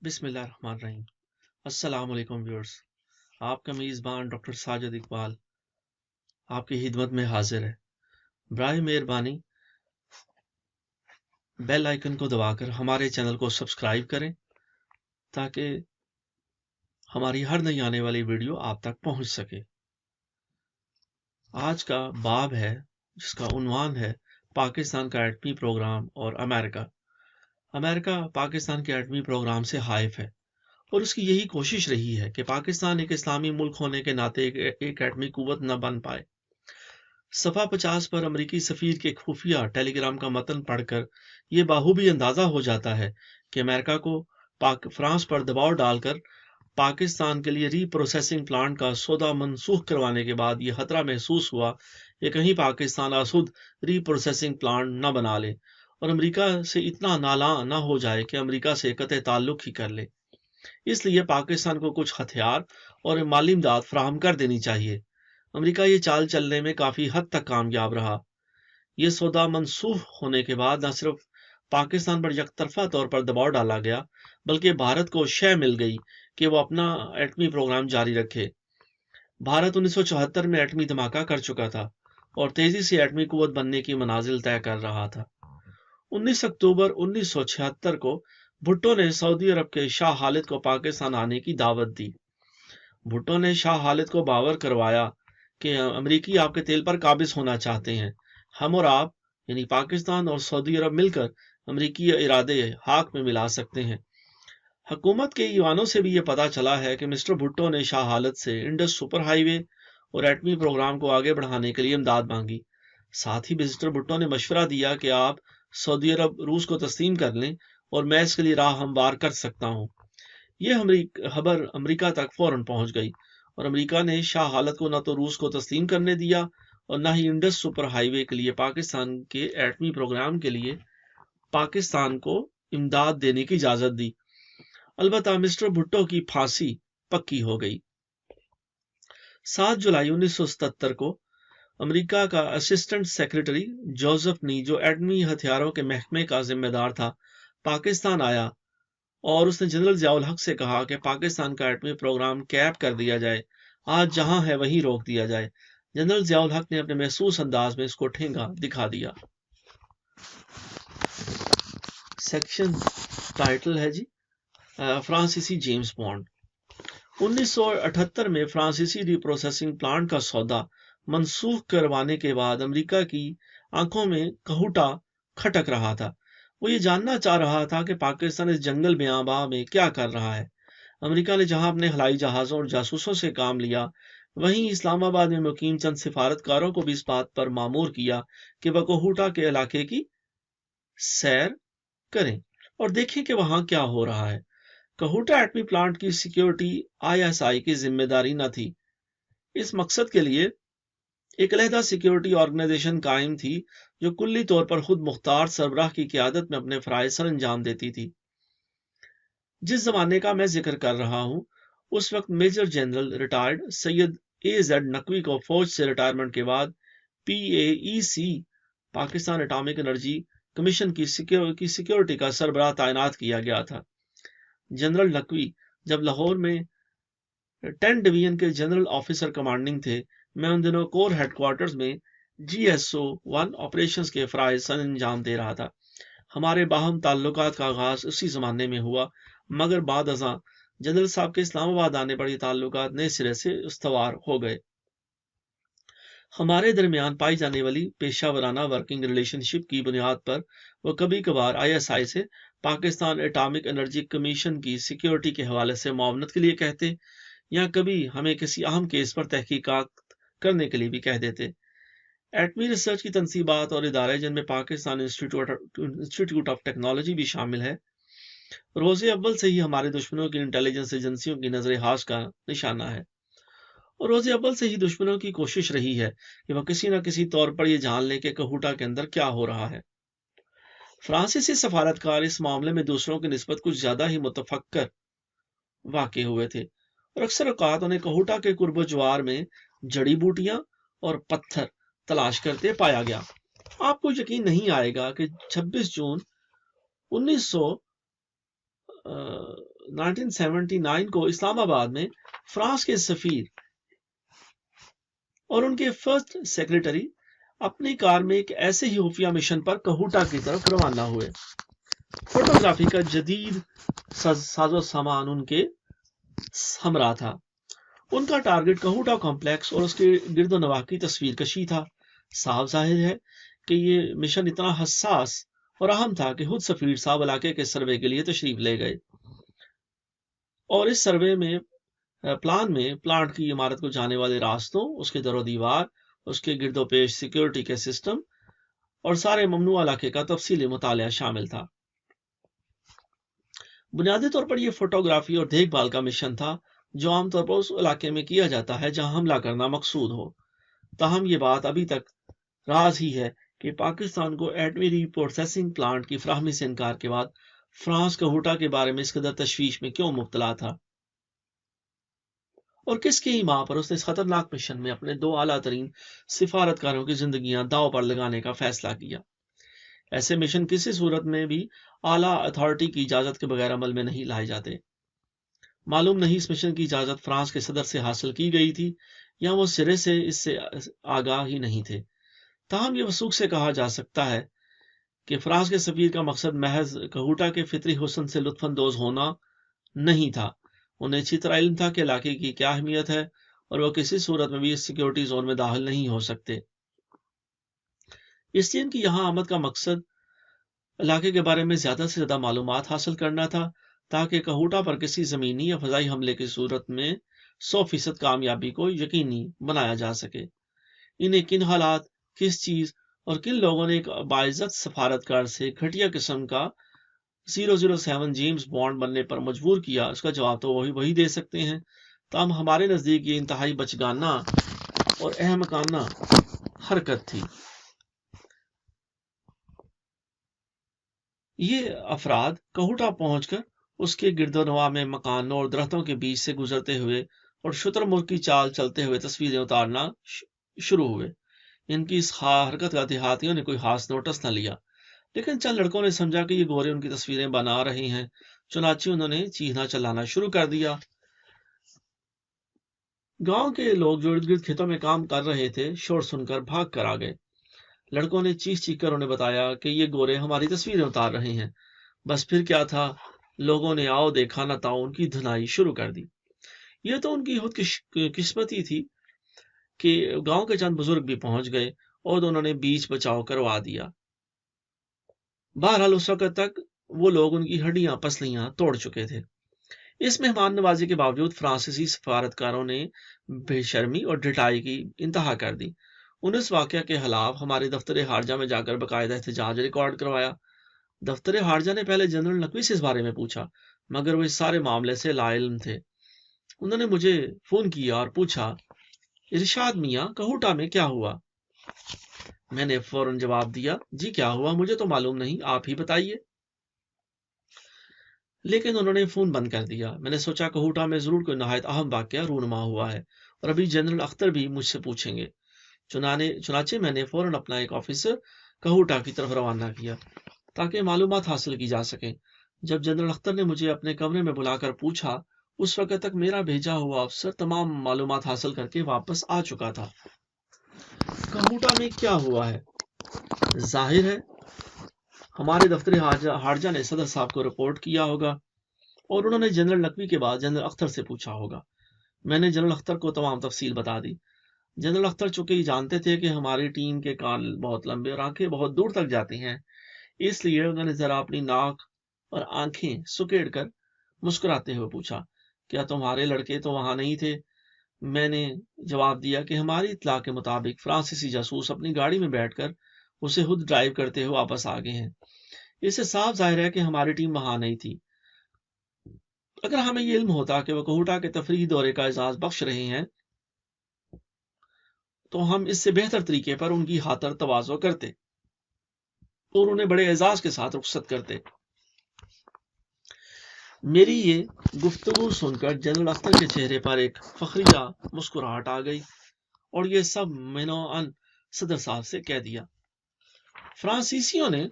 بسم اللہ الرحمن الرحیم۔ السلام علیکم ویورز، آپ کا میزبان ڈاکٹر ساجد اقبال آپ کی خدمت میں حاضر ہے۔ برائے مہربانی بیل آئیکن کو دبا کر ہمارے چینل کو سبسکرائب کریں تاکہ ہماری ہر نئی آنے والی ویڈیو آپ تک پہنچ سکے۔ آج کا باب ہے جس کا عنوان ہے پاکستان کا ایٹمی پروگرام اور امریکہ پاکستان کے ایٹمی پروگرام سے حائف ہے اور اس کی یہی کوشش رہی ہے کہ پاکستان ایک اسلامی ملک ہونے کے ناطے ایک ایٹمی قوت نہ بن پائے۔ صفحہ 50 پر امریکی سفیر کے خفیہ ٹیلی گرام کا متن پڑھ کر یہ بخوبی اندازہ ہو جاتا ہے کہ امریکہ کو فرانس پر دباؤ ڈال کر پاکستان کے لیے ری پروسیسنگ پلانٹ کا سودا منسوخ کروانے کے بعد یہ خطرہ محسوس ہوا کہ کہیں پاکستان خود ری پروسیسنگ پلانٹ نہ بنا لے اور امریکہ سے اتنا نالاں نہ ہو جائے کہ امریکہ سے قطع تعلق ہی کر لے۔ اس لیے پاکستان کو کچھ ہتھیار اور مالی امداد فراہم کر دینی چاہیے۔ امریکہ یہ چال چلنے میں کافی حد تک کامیاب رہا۔ یہ سودا منسوخ ہونے کے بعد نہ صرف پاکستان پر یک طرفہ طور پر دباؤ ڈالا گیا بلکہ بھارت کو شے مل گئی کہ وہ اپنا ایٹمی پروگرام جاری رکھے۔ بھارت 1974 میں ایٹمی دھماکہ کر چکا تھا اور تیزی سے ایٹمی قوت بننے کی منازل طے کر رہا تھا۔ 19 اکتوبر 1976 کو بھٹو نے سعودی عرب کے شاہ خالد کو پاکستان آنے کی دعوت دی۔ بھٹو نے شاہ خالد کو باور کروایا کہ امریکی آپ کے تیل پر قابض ہونا چاہتے ہیں۔ ہم اور آپ یعنی پاکستان اور سعودی عرب مل کر امریکی ارادے حق میں ملا سکتے ہیں۔ حکومت کے ایوانوں سے بھی یہ پتہ چلا ہے کہ مسٹر بھٹو نے شاہ خالد سے انڈس سپر ہائی وے اور ایٹمی پروگرام کو آگے بڑھانے کے لیے امداد مانگی۔ ساتھ ہی مسٹر بھٹو نے مشورہ دیا کہ آپ سعودی عرب روس کو تسلیم کر لیں اور میں اس کے لیے راہ ہموار کر سکتا ہوں۔ یہ خبر امریکہ تک فوراً پہنچ گئی اور امریکہ نے شاہ خالد کو نہ تو روس کو تسلیم کرنے دیا اور نہ ہی انڈس سپر ہائی وے کے لیے پاکستان کے ایٹمی پروگرام کے لیے پاکستان کو امداد دینے کی اجازت دی۔ البتہ مسٹر بھٹو کی پھانسی پکی ہو گئی۔ 7 جولائی 1977 کو امریکہ کا اسسٹنٹ سیکرٹری جوزف نی جو ایٹمی ہتھیاروں کے محکمے کا ذمہ دار تھا پاکستان آیا اور اس نے جنرل ضیاء الحق سے کہا کہ پاکستان کا ایٹمی پروگرام کیپ کر دیا جائے، آج جہاں ہے وہیں روک دیا جائے۔ جنرل ضیاء الحق نے اپنے محسوس انداز میں اس کو ٹھینگا دکھا دیا۔ سیکشن ٹائٹل ہے جی فرانسیسی جیمز بانڈ۔ 1978 میں فرانسیسی ری پروسیسنگ پلانٹ کا سودا منسوخ کروانے کے بعد امریکہ کی آنکھوں میں کہوٹا کھٹک رہا تھا۔ وہ یہ جاننا چاہ رہا تھا کہ پاکستان اس جنگل بیاباں میں کیا کر رہا ہے۔ امریکہ نے جہاں اپنے ہوائی جہازوں اور جاسوسوں سے کام لیا وہیں اسلام آباد میں مقیم چند سفارتکاروں کو بھی اس بات پر مامور کیا کہ وہ کہوٹا کے علاقے کی سیر کریں اور دیکھیں کہ وہاں کیا ہو رہا ہے۔ کہوٹا ایٹمی پلانٹ کی سیکیورٹی ISI کی ذمہ داری نہ تھی۔ اس مقصد کے لیے ایک علیحدہ سیکیورٹی آرگنائزیشن قائم تھی جو کلی طور پر خود مختار سربراہ کی قیادت میں اپنے فرائض سر انجام دیتی تھی۔ جس زمانے کا میں ذکر کر رہا ہوں اس وقت میجر جنرل ریٹائرڈ سید AZ نقوی کو فوج سے ریٹائرمنٹ کے بعد PAEC Pakistan atomic energy commission کی سیکیورٹی کا سربراہ تعینات کیا گیا تھا۔ جنرل نقوی جب لاہور میں 10 ڈویژن کے جنرل آفیسر کمانڈنگ تھے، میں ان دنوں کور ہیڈ کوارٹرز میں GSO-1 آپریشنز کے فرائض سر انجام دے رہا تھا۔ ہمارے باہم تعلقات کا آغاز اسی زمانے میں ہوا، مگر بعد ازاں جنرل صاحب کے اسلام آباد آنے پر یہ تعلقات نئے سرے سے استوار ہو گئے۔ ہمارے درمیان پائی جانے والی پیشہ ورانہ ورکنگ ریلیشن شپ کی بنیاد پر وہ کبھی کبھار ISI سے پاکستان اٹامک انرجی کمیشن کی سیکیورٹی کے حوالے سے معاونت کے لیے کہتے یا کبھی ہمیں کسی اہم کیس پر تحقیقات کرنے کے لیے بھی کہہ دیتے۔ ایٹمی ریسرچ کی تنصیبات اور ادارے جن میں پاکستان انسٹیٹیوٹ آف ٹیکنالوجی بھی شامل ہے روز اول سے ہی ہمارے دشمنوں کی انٹیلیجنس ایجنسیوں کی نظر ہاش کا نشانہ ہے، اور روز اول سے ہی دشمنوں کی کوشش رہی ہے کہ وہ کسی نہ کسی طور پر یہ جان لیں کہ کہوٹا کے اندر کیا ہو رہا ہے۔ فرانسیسی سفارتکار اس معاملے میں دوسروں کی نسبت کچھ زیادہ ہی متفکر واقع ہوئے تھے اور اکثر اوقات انہیں کہوٹا کے قرب و جوار میں جڑی بوٹیاں اور پتھر تلاش کرتے پایا گیا۔ آپ کو یقین نہیں آئے گا کہ 26 جون 1979 کو اسلام آباد میں فرانس کے سفیر اور ان کے فرسٹ سیکریٹری اپنی کار میں ایک ایسے ہی خفیہ مشن پر کہوٹا کی طرف روانہ ہوئے۔ فوٹوگرافی کا جدید ساز و سامان ان کے ہمراہ تھا۔ ان کا ٹارگٹ کہوٹا کمپلیکس اور اس کے گرد و نواح کی تصویر کشی تھا۔ صاف ظاہر ہے کہ یہ مشن اتنا حساس اور اہم تھا کہ خود سفیر صاحب علاقے کے سروے کے لیے تشریف لے گئے، اور اس سروے میں پلانٹ کی عمارت کو جانے والے راستوں، اس کے در و دیوار، اس کے گرد و پیش سیکیورٹی کے سسٹم اور سارے ممنوع علاقے کا تفصیلی مطالعہ شامل تھا۔ بنیادی طور پر یہ فوٹوگرافی اور دیکھ بھال کا مشن تھا جو عام طور پر اس علاقے میں کیا جاتا ہے جہاں حملہ کرنا مقصود ہو۔ تاہم یہ بات ابھی تک راز ہی ہے کہ پاکستان کو ایٹمی ری پروسیسنگ پلانٹ کی فراہمی سے انکار کے بعد فرانس کہوٹا کے بارے میں اس قدر تشویش میں کیوں مبتلا تھا، اور کس کی ماں پر اس نے اس خطرناک مشن میں اپنے 2 اعلیٰ ترین سفارتکاروں کی زندگیاں داؤ پر لگانے کا فیصلہ کیا۔ ایسے مشن کسی صورت میں بھی اعلیٰ اتھارٹی کی اجازت کے بغیر عمل میں نہیں لائے جاتے۔ معلوم نہیں اس مشن کی اجازت فرانس کے صدر سے حاصل کی گئی تھی یا وہ سرے سے اس سے آگاہ ہی نہیں تھے۔ تاہم یہ وثوق سے کہا جا سکتا ہے کہ فرانس کے سفیر کا مقصد محض کہوٹا کے فطری حسن سے لطف اندوز ہونا نہیں تھا۔ انہیں اچھی طرح علم تھا کہ علاقے کی کیا اہمیت ہے اور وہ کسی صورت میں بھی اس سیکیورٹی زون میں داخل نہیں ہو سکتے۔ اس لیے ان کی یہاں آمد کا مقصد علاقے کے بارے میں زیادہ سے زیادہ معلومات حاصل کرنا تھا تاکہ کہوٹا پر کسی زمینی یا فضائی حملے کی صورت میں 100% کامیابی کو یقینی بنایا جا سکے۔ انہیں کن حالات، کس چیز اور کن لوگوں نے ایک باعزت سفارتکار سے گھٹیا قسم کا 007 جیمز بانڈ بننے پر مجبور کیا، اس کا جواب تو وہی دے سکتے ہیں۔ تاہم ہمارے نزدیک یہ انتہائی بچگانہ اور احمقانہ حرکت تھی۔ یہ افراد کہوٹا پہنچ کر اس کے گرد و نواح میں مکانوں اور درختوں کے بیچ سے گزرتے ہوئے اور شتر مرغ کی چال چلتے ہوئے تصویریں اتارنا شروع ہوئے۔ ان کی اس حرکت کا دیہاتیوں نے کوئی خاص نوٹس نہ لیا، لیکن چند لڑکوں نے سمجھا کہ یہ گورے ان کی تصویریں بنا رہے ہیں، چنانچہ انہوں نے چیخنا چلانا شروع کر دیا۔ گاؤں کے لوگ جو ارد گرد کھیتوں میں کام کر رہے تھے شور سن کر بھاگ کر آ گئے۔ لڑکوں نے چیخ کر انہیں بتایا کہ یہ گورے ہماری تصویریں اتار رہے ہیں۔ بس پھر کیا تھا، لوگوں نے آؤ دیکھا نہ تاؤ ان کی دھنائی شروع کر دی۔ یہ تو ان کی خود قسمتی تھی کہ گاؤں کے چند بزرگ بھی پہنچ گئے اور انہوں نے بیچ بچاؤ کروا دیا۔ بہرحال اس وقت تک وہ لوگ ان کی ہڈیاں پسلیاں توڑ چکے تھے۔ اس مہمان نوازی کے باوجود فرانسیسی سفارتکاروں نے بے شرمی اور ڈٹائی کی انتہا کر دی۔ انہیں اس واقعہ کے خلاف ہمارے دفتر خارجہ میں جا کر باقاعدہ احتجاج ریکارڈ کروایا۔ دفتر خارجہ نے پہلے جنرل نقوی سے اس بارے میں پوچھا، مگر وہ اس سارے معاملے سے لا علم تھے۔ انہوں نے مجھے فون کیا اور پوچھا، ارشاد میاں کہوٹا میں کیا ہوا؟ میں نے فوراً جواب دیا، جی کیا ہوا مجھے تو معلوم نہیں، آپ ہی بتائیے۔ لیکن انہوں نے فون بند کر دیا۔ میں نے سوچا کہوٹا میں ضرور کوئی نہایت اہم واقعہ رونما ہوا ہے اور ابھی جنرل اختر بھی مجھ سے پوچھیں گے۔ چنانچہ میں نے فوراً اپنا ایک آفیسر کہوٹا کی طرف روانہ کیا تاکہ معلومات حاصل کی جا سکیں۔ جب جنرل اختر نے مجھے اپنے کمرے میں بلا کر پوچھا، اس وقت تک میرا بھیجا ہوا افسر تمام معلومات حاصل کر کے واپس آ چکا تھا۔ کہوٹا میں کیا ہوا ہے؟ ظاہر ہے ہمارے دفتر خارجہ نے صدر صاحب کو رپورٹ کیا ہوگا اور انہوں نے جنرل نقوی کے بعد جنرل اختر سے پوچھا ہوگا۔ میں نے جنرل اختر کو تمام تفصیل بتا دی۔ جنرل اختر چونکہ یہ جانتے تھے کہ ہماری ٹیم کے کان بہت لمبے اور آنکھیں بہت دور تک جاتی ہیں، اس لیے انہوں نے ذرا اپنی ناک اور آنکھیں سکیڑ کر مسکراتے ہوئے پوچھا، کیا تمہارے لڑکے تو وہاں نہیں تھے؟ میں نے جواب دیا کہ ہماری اطلاع کے مطابق فرانسیسی جاسوس اپنی گاڑی میں بیٹھ کر اسے خود ڈرائیو کرتے ہوئے واپس آ گئے ہیں۔ اس سے صاف ظاہر ہے کہ ہماری ٹیم وہاں نہیں تھی۔ اگر ہمیں یہ علم ہوتا کہ وہ کہوٹا کے تفریحی دورے کا اعزاز بخش رہے ہیں تو ہم اس سے بہتر طریقے پر ان کی خاطر تواضع کرتے اور انہیں بڑے اعزاز کے ساتھ رخصت کرتے۔ میری یہ گفتگو سن کر جنرل اختر کے چہرے پر ایک فخریہ مسکراہٹ آ گئی اور یہ سب مینوان صدر صاحب سے کہہ دیا۔ فرانسیسیوں نے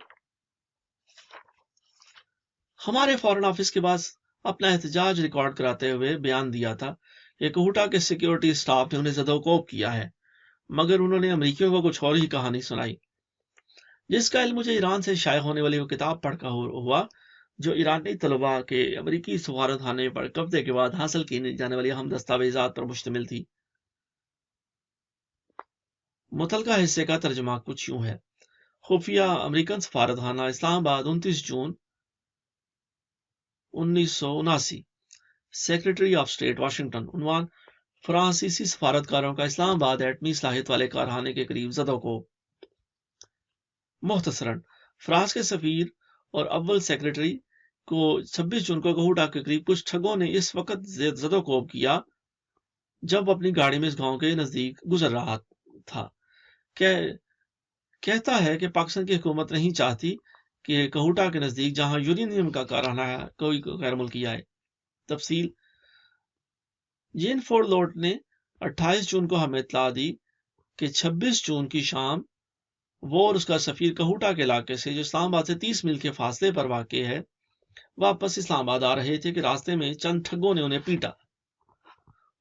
ہمارے فارن آفس کے پاس اپنا احتجاج ریکارڈ کراتے ہوئے بیان دیا تھا کہ کوہٹا کے سیکیورٹی سٹاف نے انہیں زدوکوب کیا ہے، مگر انہوں نے امریکیوں کو کچھ اور ہی کہانی سنائی، جس کا علم مجھے ایران سے شائع ہونے والی وہ کتاب پڑھ کر ہوا جو ایرانی طلباء کے امریکی سفارت خانے پر قبضے کے بعد حاصل کی جانے والی اہم دستاویزات پر مشتمل تھی۔ متعلقہ حصے کا ترجمہ کچھ یوں ہے: خفیہ امریکن سفارت خانہ، اسلام آباد، 29 جون 1979۔ Secretary of state, Washington. عنوان: فرانسیسی سفارتکاروں کا اسلام آباد ایٹمی صلاحیت والے کارخانے کے قریب زدوکوب۔ مختصراً، فرانس کے سفیر اور اول سیکرٹری کو 26 جون کو کوہٹا کے قریب کچھ ٹھگوں نے اس وقت زدوکوب کیا جب اپنی گاڑی میں اس گاؤں کے نزدیک گزر رہا تھا۔ کہتا ہے کہ پاکستان کی حکومت نہیں چاہتی کہ کوہٹا کے نزدیک جہاں یورینیم کا کارخانہ ہے کوئی غیر ملکی آئے۔ تفصیل: جین فورڈ لوٹ نے 28 جون کو ہمیں اطلاع دی کہ 26 جون کی شام وہ اور اس کا سفیر کوہٹا کے علاقے سے جو اسلام آباد سے 30 میل کے فاصلے پر واقع ہے واپس اسلام آباد آ رہے تھے کہ راستے میں چند ٹھگوں نے انہیں پیٹا۔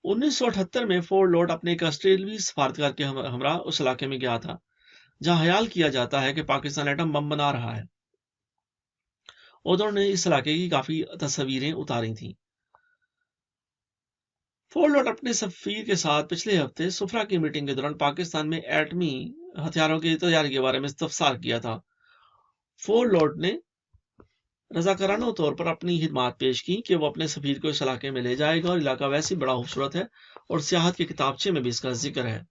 1978 میں فورڈ لوٹ اپنے ایک آسٹریلوی سفارتکار کے ہمراہ اس علاقے میں گیا تھا جہاں خیال کیا جاتا ہے کہ پاکستان ایٹم بم بنا رہا ہے۔ انہوں نے اس علاقے کی کافی تصویریں اتاری تھیں۔ فورڈ لوٹ اپنے سفیر کے ساتھ پچھلے ہفتے سفرا کی میٹنگ کے دوران پاکستان میں ایٹمی ہتھیاروں کی تیاری کے بارے میں استفسار کیا تھا۔ فورڈ لوٹ نے رضاکارانہ طور پر اپنی خدمات پیش کی کہ وہ اپنے سفیر کو اس علاقے میں لے جائے گا اور علاقہ ویسے بڑا خوبصورت ہے اور سیاحت کے کتابچے میں بھی اس کا ذکر ہے۔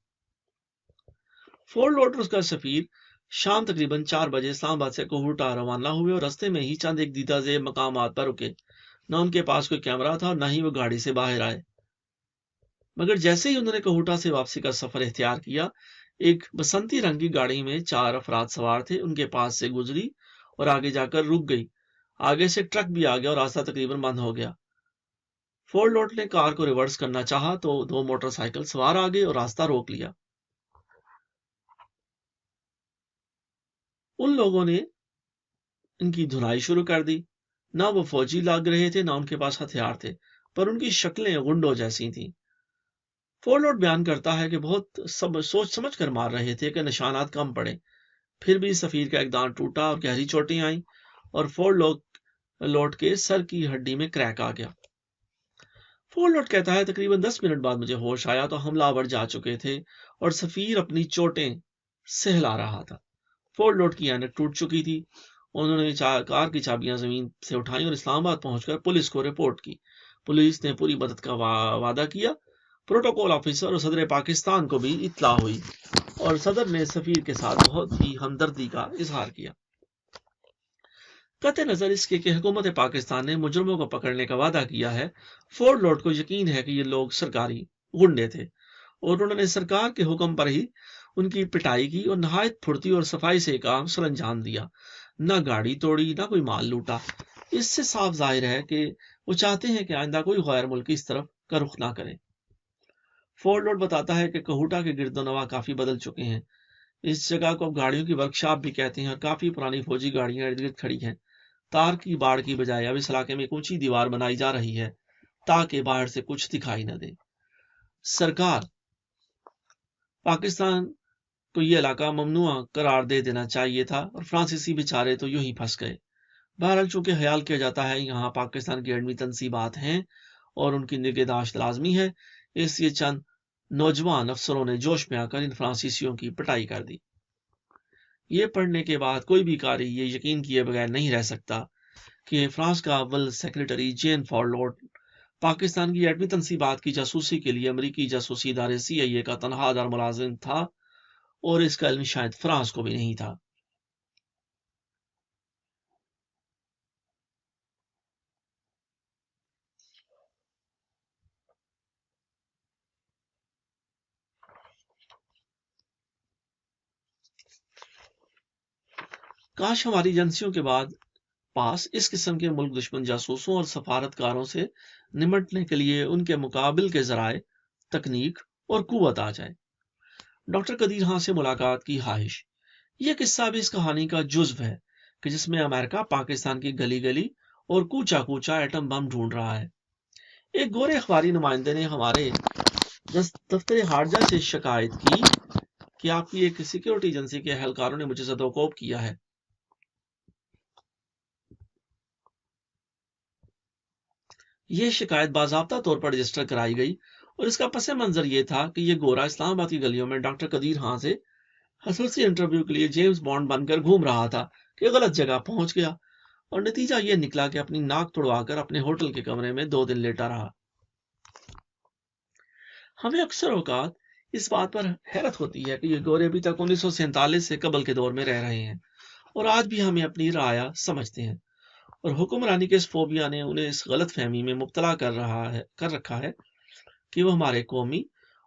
فورڈ لوٹ اور اس کا سفیر شام تقریباً 4 بجے اسلام آباد سے کوہٹا روانہ ہوئے اور رستے میں ہی چند ایک دیدہ زیب مقامات پر رکے۔ نہ ان کے پاس کوئی کیمرہ تھا اور نہ ہی وہ گاڑی سے باہر آئے، مگر جیسے ہی انہوں نے کوہٹا سے واپسی کا سفر اختیار کیا، ایک بسنتی رنگ کی گاڑی میں 4 افراد سوار تھے، ان کے پاس سے گزری اور آگے جا کر رک گئی۔ آگے سے ٹرک بھی آ گیا اور راستہ تقریباً بند ہو گیا۔ فورڈ لوٹ نے کار کو ریورس کرنا چاہا تو 2 موٹر سائیکل سوار آ گئے اور راستہ روک لیا۔ ان لوگوں نے ان کی دھنائی شروع کر دی۔ نہ وہ فوجی لگ رہے تھے نہ ان کے پاس ہتھیار تھے، پر ان کی شکلیں غنڈوں جیسی تھیں۔ فورڈ لوٹ بیان کرتا ہے کہ بہت سوچ سمجھ کر مار رہے تھے کہ نشانات کم پڑے، پھر بھی سفیر کا ایک دانت ٹوٹا اور گہری چوٹیں آئیں اور فورڈ لوٹ کے سر کی ہڈی میں کریک آ گیا۔ فورڈ لوٹ کہتا ہے تقریباً 10 منٹ بعد مجھے ہوش آیا تو حملہ آور جا چکے تھے اور سفیر اپنی چوٹیں سہلا رہا تھا۔ فورڈ لوٹ کی اینک ٹوٹ چکی تھی۔ انہوں نے کار کی چابیاں زمین سے اٹھائیں اور اسلام آباد پہنچ کر پولیس کو رپورٹ کی۔ پولیس نے پوری مدد کا وعدہ کیا۔ پروٹوکول آفیسر اور صدر پاکستان کو بھی اطلاع ہوئی اور صدر نے سفیر کے ساتھ بہت ہی ہمدردی کا اظہار کیا۔ قطع نظر اس کے کہ حکومت پاکستان نے مجرموں کو پکڑنے کا وعدہ کیا ہے، فورڈ لوٹ کو یقین ہے کہ یہ لوگ سرکاری غنڈے تھے اور انہوں نے سرکار کے حکم پر ہی ان کی پٹائی کی اور نہایت پھرتی اور صفائی سے کام سر انجام دیا۔ نہ گاڑی توڑی نہ کوئی مال لوٹا۔ اس سے صاف ظاہر ہے کہ وہ چاہتے ہیں کہ آئندہ کوئی غیر ملکی اس طرف کا رخ نہ کرے۔ فورڈ لوٹ بتاتا ہے کہ کوہٹا کے گرد و نواح کافی بدل چکے ہیں۔ اس جگہ کو اب گاڑیوں کی ورکشاپ بھی کہتے ہیں اور کافی پرانی فوجی گاڑیاں ارد گرد کھڑی ہیں۔ تار کی باڑ کی بجائے اب اس علاقے میں ایک اونچی دیوار بنائی جا رہی ہے تاکہ باہر سے کچھ دکھائی نہ دے۔ سرکار پاکستان کو یہ علاقہ ممنوع قرار دے دینا چاہیے تھا اور فرانسیسی بیچارے تو یوں ہی پھنس گئے۔ بہرحال چونکہ خیال کیا جاتا ہے یہاں پاکستان کی ایٹمی تنصیبات ہیں اور ان کی نگہداشت لازمی ہے، اس لیے چند نوجوان افسروں نے جوش میں آ کر ان فرانسیسیوں کی پٹائی کر دی۔ یہ پڑھنے کے بعد کوئی بھی قاری یہ یقین کیے بغیر نہیں رہ سکتا کہ فرانس کا اول سیکرٹری جین فورڈ لوٹ پاکستان کی ایٹمی تنصیبات کی جاسوسی کے لیے امریکی جاسوسی ادارے CIA کا تنہا دار ملازم تھا اور اس کا علم شاید فرانس کو بھی نہیں تھا۔ کاش ہماری ایجنسیوں کے پاس اس قسم کے ملک دشمن جاسوسوں اور سفارتکاروں سے نمٹنے کے لیے ان کے مقابل کے ذرائع، تکنیک اور قوت آ جائے۔ ڈاکٹر قدیر خان سے ملاقات کی خواہش۔ یہ قصہ بھی اس کہانی کا جزو ہے کہ جس میں امریکہ پاکستان کی گلی گلی اور کوچا کوچا ایٹم بم ڈھونڈ رہا ہے۔ ایک گورے اخباری نمائندے نے ہمارے دفتر خارجہ سے شکایت کی کہ آپ کی ایک سیکیورٹی ایجنسی کے اہلکاروں نے مجھے زد و کوب کیا ہے۔ یہ شکایت باضابطہ طور پر رجسٹر کرائی گئی اور اس کا پس منظر یہ تھا کہ یہ گورا اسلام آباد کی گلیوں میں ڈاکٹر قدیر خان سے خصوصی انٹرویو کے لیے جیمز بانڈ بن کر گھوم رہا تھا کہ غلط جگہ پہنچ گیا، اور نتیجہ یہ نکلا کہ اپنی ناک توڑوا کر اپنے ہوٹل کے کمرے میں 2 دن لیٹا رہا۔ ہمیں اکثر اوقات اس بات پر حیرت ہوتی ہے کہ یہ گورے ابھی تک 1947 سے قبل کے دور میں رہ رہے ہیں اور آج بھی ہمیں اپنی رعایا سمجھتے ہیں، اور حکمرانی کے اس فوبیا نے انہیں اس غلط فہمی میں مبتلا کر رکھا ہے کہ وہ ہمارے قومی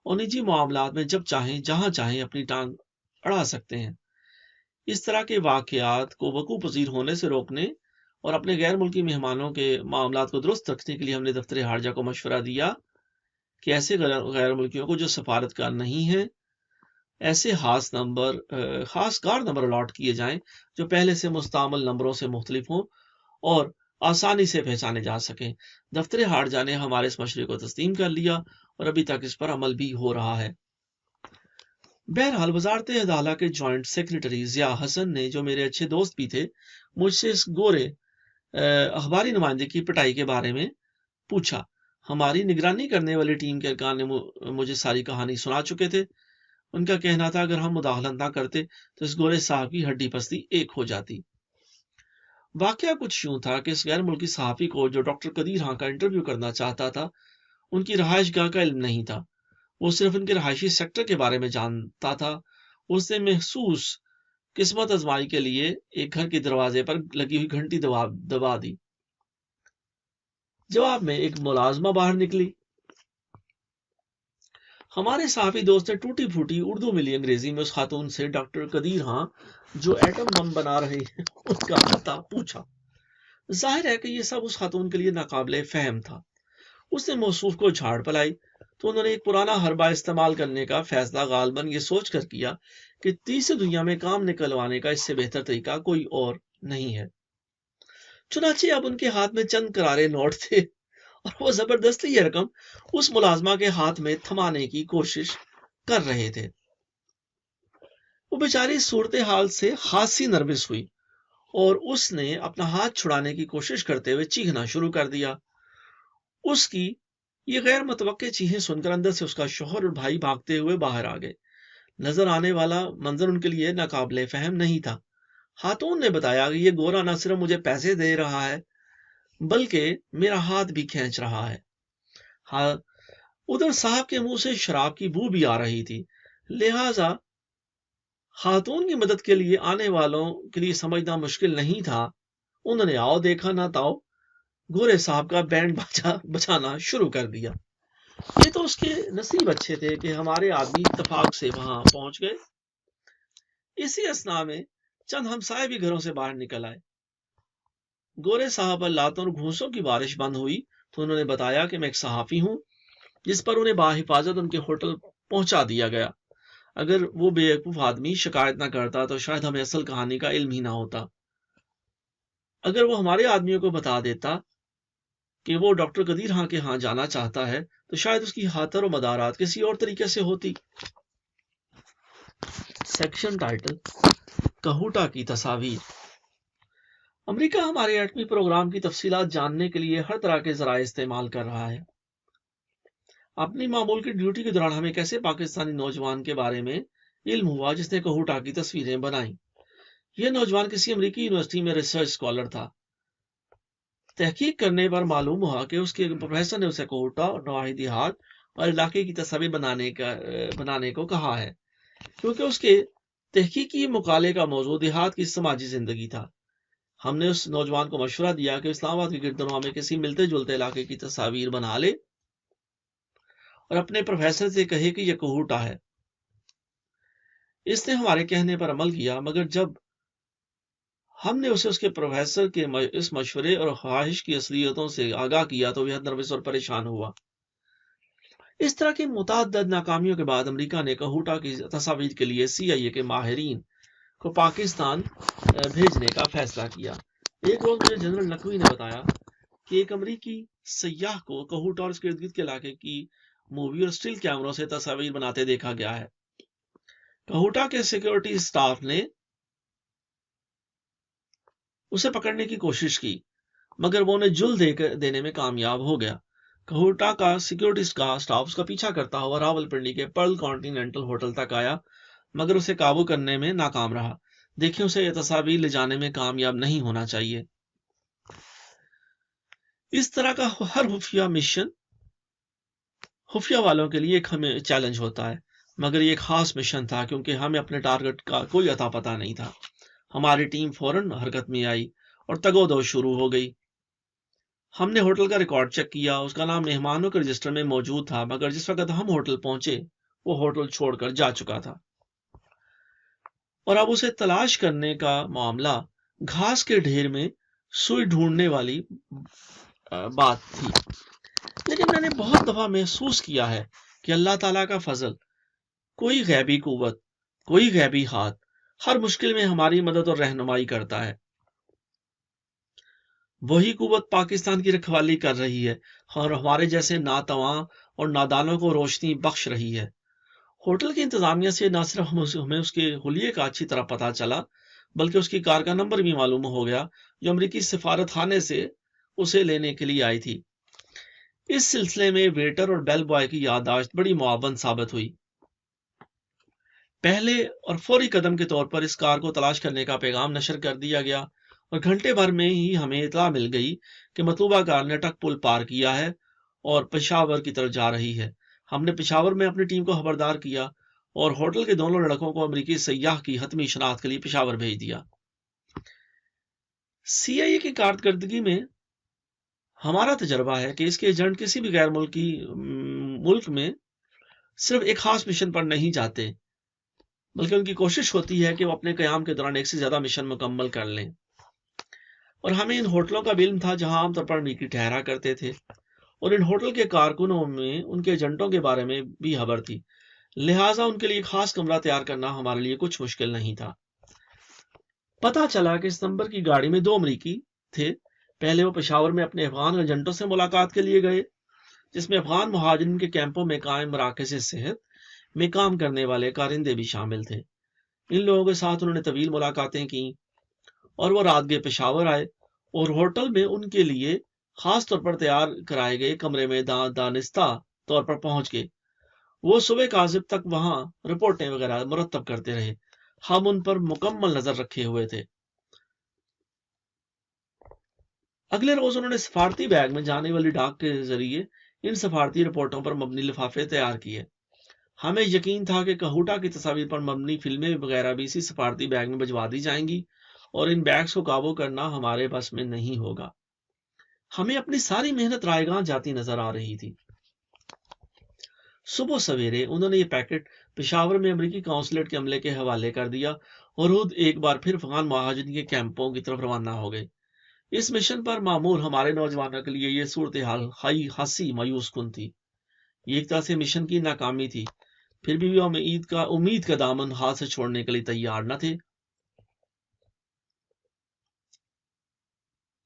اور نجی معاملات میں جب چاہیں جہاں چاہیں اپنی ٹانگ اڑا سکتے ہیں۔ اس طرح کے واقعات کو وقوع پذیر ہونے سے روکنے اور اپنے غیر ملکی مہمانوں کے معاملات کو درست رکھنے کے لیے ہم نے دفتر خارجہ کو مشورہ دیا کہ ایسے غیر ملکیوں کو جو سفارت کار نہیں ہیں، ایسے خاص کار نمبر الاٹ کیے جائیں جو پہلے سے مستعمل نمبروں سے مختلف ہوں اور آسانی سے پہچانے جا سکیں۔ دفتر خارجہ نے ہمارے اس مشورے کو تسلیم کر لیا اور ابھی تک اس پر عمل بھی ہو رہا ہے۔ بہرحال وزارت عدالہ کے جوائنٹ سیکریٹری ضیاء حسن نے، جو میرے اچھے دوست بھی تھے، مجھ سے اس گورے اخباری نمائندے کی پٹائی کے بارے میں پوچھا۔ ہماری نگرانی کرنے والی ٹیم کے ارکان نے مجھے ساری کہانی سنا چکے تھے۔ ان کا کہنا تھا اگر ہم مداخلت نہ کرتے تو اس گورے صاحب کی ہڈی پستی ایک ہو جاتی۔ واقعہ کچھ یوں تھا کہ اس غیر ملکی صحافی کو جو ڈاکٹر قدیر خان کا انٹرویو کرنا چاہتا تھا، ان کی رہائش گاہ کا علم نہیں تھا۔ وہ صرف ان کے رہائشی سیکٹر کے بارے میں جانتا تھا۔ اس نے محسوس قسمت آزمائی کے لیے ایک گھر کے دروازے پر لگی ہوئی گھنٹی دبا دی۔ جواب میں ایک ملازمہ باہر نکلی۔ ہمارے صحافی دوست نے ٹوٹی پھوٹی اردو ملی انگریزی میں اس خاتون سے ڈاکٹر قدیر خان جو ایٹم بم بنا رہے ہیں اس کا پتہ پوچھا۔ ظاہر ہے کہ یہ سب اس خاتون کے لیے ناقابل فہم تھا۔ اس نے موصوف کو جھاڑ پلائی تو انہوں نے ایک پرانا حربہ استعمال کرنے کا فیصلہ غالباً یہ سوچ کر کیا کہ تیسری دنیا میں کام نکلوانے کا اس سے بہتر طریقہ کوئی اور نہیں ہے۔ چنانچہ اب ان کے ہاتھ میں چند کرارے نوٹ تھے اور وہ زبردستی یہ رقم اس ملازمہ کے ہاتھ میں تھمانے کی کوشش کر رہے تھے۔ وہ بیچاری صورتحال سے خاصی نروس ہوئی اور اس نے اپنا ہاتھ چھڑانے کی کوشش کرتے ہوئے چیخنا شروع کر دیا۔ اس کی یہ غیر متوقع چیخیں سن کر اندر سے اس کا شوہر اور بھائی بھاگتے ہوئے باہر آ گئے۔ نظر آنے والا منظر ان کے لیے ناقابل فہم نہیں تھا۔ خاتون نے بتایا کہ یہ گورا نہ صرف مجھے پیسے دے رہا ہے بلکہ میرا ہاتھ بھی کھینچ رہا ہے۔ ادھر صاحب کے منہ سے شراب کی بو بھی آ رہی تھی، لہذا خاتون کی مدد کے لیے آنے والوں کے لیے سمجھنا مشکل نہیں تھا۔ انہوں نے آؤ دیکھا نہ تاؤ گورے صاحب کا بینڈ بجانا شروع کر دیا۔ یہ تو اس کے نصیب اچھے تھے کہ ہمارے آدمی اتفاق سے وہاں پہنچ گئے۔ اسی اثنا میں چند ہمسائے بھی گھروں سے باہر نکل آئے۔ گورے صاحب پر لاتوں اور گھونسوں کی بارش بند ہوئی تو انہوں نے بتایا کہ میں ایک صحافی ہوں، جس پر انہیں باحفاظت ان کے ہوٹل پہنچا دیا گیا۔ اگر وہ بے وقوف آدمی شکایت نہ کرتا تو شاید ہمیں اصل کہانی کا علم ہی نہ ہوتا۔ اگر وہ ہمارے آدمیوں کو بتا دیتا کہ وہ ڈاکٹر قدیر خان کے ہاں جانا چاہتا ہے تو شاید اس کی خاطر و مدارات کسی اور طریقے سے ہوتی۔ سیکشن ٹائٹل: کہوٹا کی تصاویر۔ امریکہ ہمارے ایٹمی پروگرام کی تفصیلات جاننے کے لیے ہر طرح کے ذرائع استعمال کر رہا ہے۔ اپنی معمول کی ڈیوٹی کے دوران ہمیں کیسے پاکستانی نوجوان کے بارے میں علم ہوا جس نے کہوٹا کی تصویریں بنائیں۔ یہ نوجوان کسی امریکی یونیورسٹی میں ریسرچ اسکالر تھا۔ تحقیق کرنے پر معلوم ہوا کہ اس کے پروفیسر نے اسے کہوٹا اور نواحی دیہات اور علاقے کی تصاویر بنانے کو کہا ہے، کیونکہ اس کے تحقیقی مقالے کا موضوع دیہات کی سماجی زندگی تھا۔ ہم نے اس نوجوان کو مشورہ دیا کہ اسلام آباد کے گردنوا میں کسی ملتے جلتے علاقے کی تصاویر بنا لے اور اپنے پروفیسر سے کہے کہ یہ کہوٹا ہے۔ اس نے ہمارے کہنے پر عمل کیا، مگر جب ہم نے اسے اس کے پروفیسر کے اس مشورے اور خواہش کی اصلیتوں سے آگاہ کیا تو وہ نروس اور پریشان ہوا۔ اس طرح کی متعدد ناکامیوں کے بعد امریکہ نے کہوٹا کی تصاویر کے لیے CIA کے ماہرین کو پاکستان بھیجنے کا فیصلہ کیا۔ ایک روز مجھے جنرل نقوی نے بتایا کہ ایک امریکی سیاح کو کہوٹا اور اس کے ارد گرد کے علاقے کی مووی اور اسٹل کیمروں سے تصاویر بناتے دیکھا گیا ہے۔ کہوٹا کے سیکیورٹی اسٹاف نے اسے پکڑنے کی کوشش کی مگر وہ انہیں جل دینے میں کامیاب ہو گیا۔ کہوٹا کا سیکیورٹی اسٹاف اس کا پیچھا کرتا ہوا راول پنڈی کے پرل کانٹیننٹل ہوٹل تک آیا مگر اسے قابو کرنے میں ناکام رہا۔ دیکھیں اسے یہ تصاویر لے جانے میں کامیاب نہیں ہونا چاہیے۔ اس طرح کا ہر خفیہ مشن خفیہ والوں کے لیے ایک ہمیں چیلنج ہوتا ہے، مگر یہ ایک خاص مشن تھا کیونکہ ہمیں اپنے ٹارگٹ کا کوئی اتا پتہ نہیں تھا۔ ہماری ٹیم فوراً حرکت میں آئی اور تگو دو شروع ہو گئی۔ ہم نے ہوٹل کا ریکارڈ چیک کیا، اس کا نام مہمانوں کے رجسٹر میں موجود تھا مگر جس وقت ہم ہوٹل پہنچے وہ ہوٹل چھوڑ کر جا چکا تھا، اور اب اسے تلاش کرنے کا معاملہ گھاس کے ڈھیر میں سوئی ڈھونڈنے والی بات تھی۔ لیکن میں نے بہت دفعہ محسوس کیا ہے کہ اللہ تعالیٰ کا فضل، کوئی غیبی قوت، کوئی غیبی ہاتھ ہر مشکل میں ہماری مدد اور رہنمائی کرتا ہے۔ وہی قوت پاکستان کی رکھوالی کر رہی ہے اور ہمارے جیسے ناتواں اور نادانوں کو روشنی بخش رہی ہے۔ ہوٹل کی انتظامیہ سے نہ صرف ہمیں اس کے حلیے کا اچھی طرح پتہ چلا بلکہ اس کی کار کا نمبر بھی معلوم ہو گیا جو امریکی سفارت خانے سے اسے لینے کے لیے آئی تھی۔ اس سلسلے میں ویٹر اور بیل بوائے کی یادداشت بڑی معاون ثابت ہوئی۔ پہلے اور فوری قدم کے طور پر اس کار کو تلاش کرنے کا پیغام نشر کر دیا گیا اور گھنٹے بھر میں ہی ہمیں اطلاع مل گئی کہ مطلوبہ کار نے ٹک پل پار کیا ہے اور پشاور کی طرف جا رہی ہے۔ ہم نے پشاور میں اپنی ٹیم کو خبردار کیا اور ہوٹل کے دونوں لڑکوں کو امریکی سیاح کی حتمی شناخت کے لیے پشاور بھیج دیا۔ سی آئی اے کی کارکردگی میں ہمارا تجربہ ہے کہ اس کے ایجنٹ کسی بھی غیر ملک میں صرف ایک خاص مشن پر نہیں جاتے بلکہ ان کی کوشش ہوتی ہے کہ وہ اپنے قیام کے دوران ایک سے زیادہ مشن مکمل کر لیں، اور ہمیں ان ہوٹلوں کا بھی علم تھا جہاں عام طور پر امریکی ٹھہرا کرتے تھے، اور ان ہوٹل کے کارکنوں میں ان کے ایجنٹوں کے بارے میں بھی خبر تھی، لہٰذا ان کے لیے خاص کمرہ تیار کرنا ہمارے لیے کچھ مشکل نہیں تھا۔ پتہ چلا کہ اس نمبر کی گاڑی میں 2 امریکی تھے۔ پہلے وہ پشاور میں اپنے افغان ایجنٹوں سے ملاقات کے لیے گئے جس میں افغان مہاجرین کے کیمپوں میں قائم مراکز صحت میں کام کرنے والے کارندے بھی شامل تھے۔ ان لوگوں کے ساتھ انہوں نے طویل ملاقاتیں کی اور وہ رات گئے پشاور آئے اور ہوٹل میں ان کے لیے خاص طور پر تیار کرائے گئے کمرے میں دانستہ طور پر پہنچ گئے۔ وہ صبح کاذب تک وہاں رپورٹیں وغیرہ مرتب کرتے رہے۔ ہم ان پر مکمل نظر رکھے ہوئے تھے۔ اگلے روز انہوں نے سفارتی بیگ میں جانے والی ڈاک کے ذریعے ان سفارتی رپورٹوں پر مبنی لفافے تیار کیے۔ ہمیں یقین تھا کہ کہوٹا کی تصاویر پر مبنی فلمیں وغیرہ بھی اسی سفارتی بیگ میں بھجوا دی جائیں گی اور ان بیگز کو قابو کرنا ہمارے بس میں نہیں ہوگا۔ ہمیں اپنی ساری محنت رائے گاہ جاتی نظر آ رہی تھی۔ صبح سویرے انہوں نے یہ پیکٹ پشاور میں امریکی قونصلیٹ کے عملے کے حوالے کر دیا اور خود ایک بار پھر افغان مہاجرین کے کیمپوں کی طرف روانہ ہو گئے۔ اس مشن پر معمور ہمارے نوجوانوں کے لیے یہ صورتحال خاصی مایوس کن تھی۔ یہ ایک طرح سے مشن کی ناکامی تھی، پھر بھی وہ امید کا دامن ہاتھ سے چھوڑنے کے لیے تیار نہ تھے۔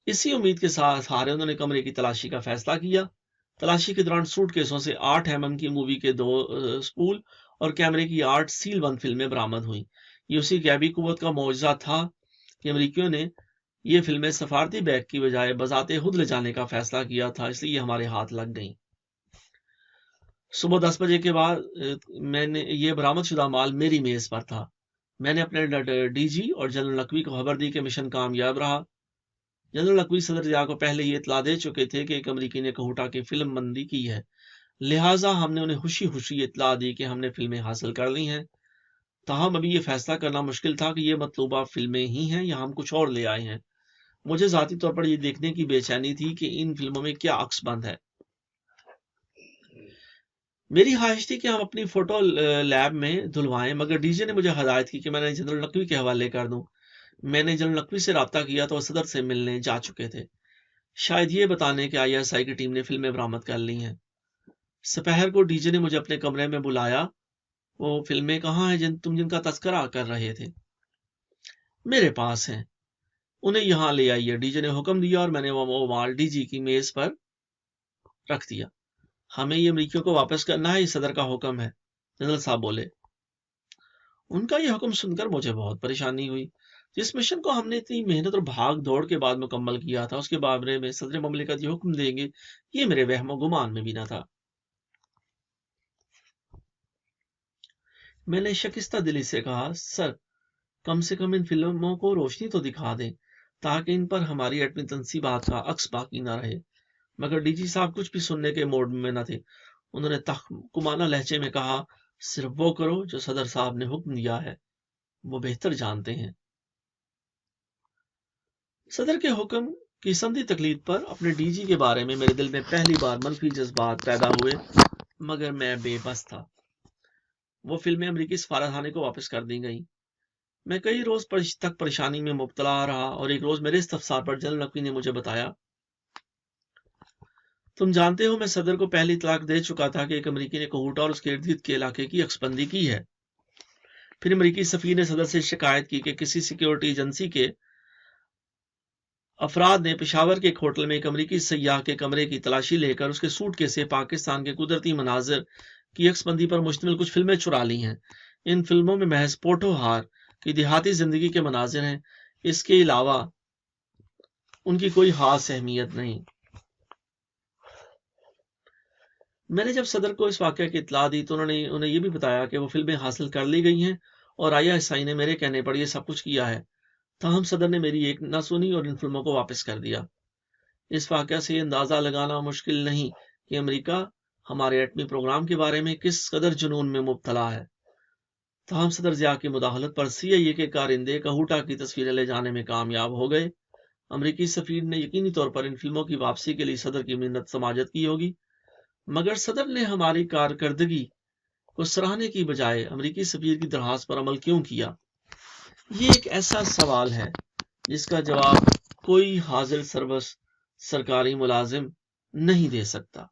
اسی امید کے ساتھ انہوں نے کمرے کی تلاشی کا فیصلہ کیا۔ تلاشی کے دوران سوٹ کیسوں سے 8 mm کی مووی کے 2 سپول اور کیمرے کی 8 سیل بند فلمیں برآمد ہوئیں۔ یہ اسی غیبی قوت کا معجزہ تھا کہ امریکیوں نے یہ فلمیں سفارتی بیگ کی بجائے بذات خود لے جانے کا فیصلہ کیا تھا، اس لیے ہمارے ہاتھ لگ گئیں۔ صبح 10 بجے کے بعد میں نے یہ برآمد شدہ مال میری میز پر تھا۔ میں نے اپنے ڈی جی اور جنرل نقوی کو خبر دی کہ مشن کامیاب رہا۔ جنرل نقوی صدر ضیاء کو پہلے یہ اطلاع دے چکے تھے کہ ایک امریکی نے کہوٹا کی فلم بندی کی ہے، لہٰذا ہم نے انہیں خوشی اطلاع دی کہ ہم نے فلمیں حاصل کر لی ہیں۔ تاہم ابھی یہ فیصلہ کرنا مشکل تھا کہ یہ مطلوبہ فلمیں ہی ہیں یا ہم کچھ اور لے آئے ہیں۔ مجھے ذاتی طور پر یہ دیکھنے کی بے چینی تھی کہ ان فلموں میں کیا عکس بند ہے۔ میری خواہش تھی کہ ہم اپنی فوٹو لیب میں دھلوائیں، مگر ڈی جے نے مجھے ہدایت کی کہ میں نے جنرل نقوی کے حوالے کر دوں۔ میں نے جنرل نقوی سے رابطہ کیا تو وہ صدر سے ملنے جا چکے تھے، شاید یہ بتانے کہ ISI کی ٹیم نے فلمیں برآمد کر لی ہیں۔ سپہر کو ڈی جے نے مجھے اپنے کمرے میں بلایا۔ وہ فلمیں کہاں ہیں جن کا تذکرہ کر رہے تھے؟ میرے پاس ہیں۔ انہیں یہاں لے آئیے۔ ڈی جی نے حکم دیا اور میں نے وہ مال ڈی جی کی میز پر رکھ دیا۔ ہمیں یہ امریکیوں کو واپس کرنا ہے، یہ صدر کا حکم ہے، جنرل صاحب بولے۔ ان کا یہ حکم سن کر مجھے بہت پریشانی ہوئی۔ جس مشن کو ہم نے اتنی محنت اور بھاگ دوڑ کے بعد مکمل کیا تھا، اس کے بارے میں صدر مملکت یہ حکم دیں گے، یہ میرے وہم و گمان میں بھی نہ تھا۔ میں نے شکستہ دلی سے کہا، سر، کم سے کم ان فلموں کو روشنی تو دکھا دیں تاکہ ان پر ہماری ایٹمی تنصیبات کا عکس باقی نہ رہے۔ مگر ڈی جی صاحب کچھ بھی سننے کے موڈ میں نہ تھے۔ انہوں نے تحکمانہ لہجے میں کہا، صرف وہ کرو جو صدر صاحب نے حکم دیا ہے، وہ بہتر جانتے ہیں۔ صدر کے حکم کی سندھی تقلید پر اپنے ڈی جی کے بارے میں میرے دل میں پہلی بار منفی جذبات پیدا ہوئے، مگر میں بے بس تھا۔ وہ فلمیں امریکی سفارت خانے کو واپس کر دی گئیں۔ میں کئی روز تک پریشانی میں مبتلا رہا، اور ایک روز میرے استفسار پر جنرل نقوی نے مجھے بتایا، تم جانتے ہو میں صدر کو پہلی اطلاع دے چکا تھا کہ ایک امریکی نے کوہوٹا اور اس کے ارد گرد کے علاقے کی عکس بندی کی ہے۔ پھر امریکی سفیر نے صدر سے شکایت کی کہ کسی سیکیورٹی ایجنسی کے افراد نے پشاور کے ایک ہوٹل میں ایک امریکی سیاح کے کمرے کی تلاشی لے کر اس کے سوٹ کیس سے پاکستان کے قدرتی مناظر کی عکس بندی پر مشتمل کچھ فلمیں چرا لی ہیں۔ ان فلموں میں محض پوٹو ہار کی دیہاتی زندگی کے مناظر ہیں، اس کے علاوہ ان کی کوئی خاص اہمیت نہیں۔ میں نے جب صدر کو اس واقعہ کی اطلاع دی تو انہیں یہ بھی بتایا کہ وہ فلمیں حاصل کر لی گئی ہیں اور آیا عیسائی نے میرے کہنے پر یہ سب کچھ کیا ہے۔ تاہم صدر نے میری ایک نہ سنی اور ان فلموں کو واپس کر دیا۔ اس واقعہ سے یہ اندازہ لگانا مشکل نہیں کہ امریکہ ہمارے ایٹمی پروگرام کے بارے میں کس قدر جنون میں مبتلا ہے۔ تاہم صدر ضیاء کی مداخلت پر CIA کے کارندے کوہوٹا کی تصویریں لے جانے میں کامیاب ہو گئے۔ امریکی سفیر نے یقینی طور پر ان فلموں کی واپسی کے لیے صدر کی منت سماجت کی ہوگی، مگر صدر نے ہماری کارکردگی کو سراہنے کی بجائے امریکی سفیر کی درخواست پر عمل کیوں کیا؟ یہ ایک ایسا سوال ہے جس کا جواب کوئی حاضر سروس سرکاری ملازم نہیں دے سکتا۔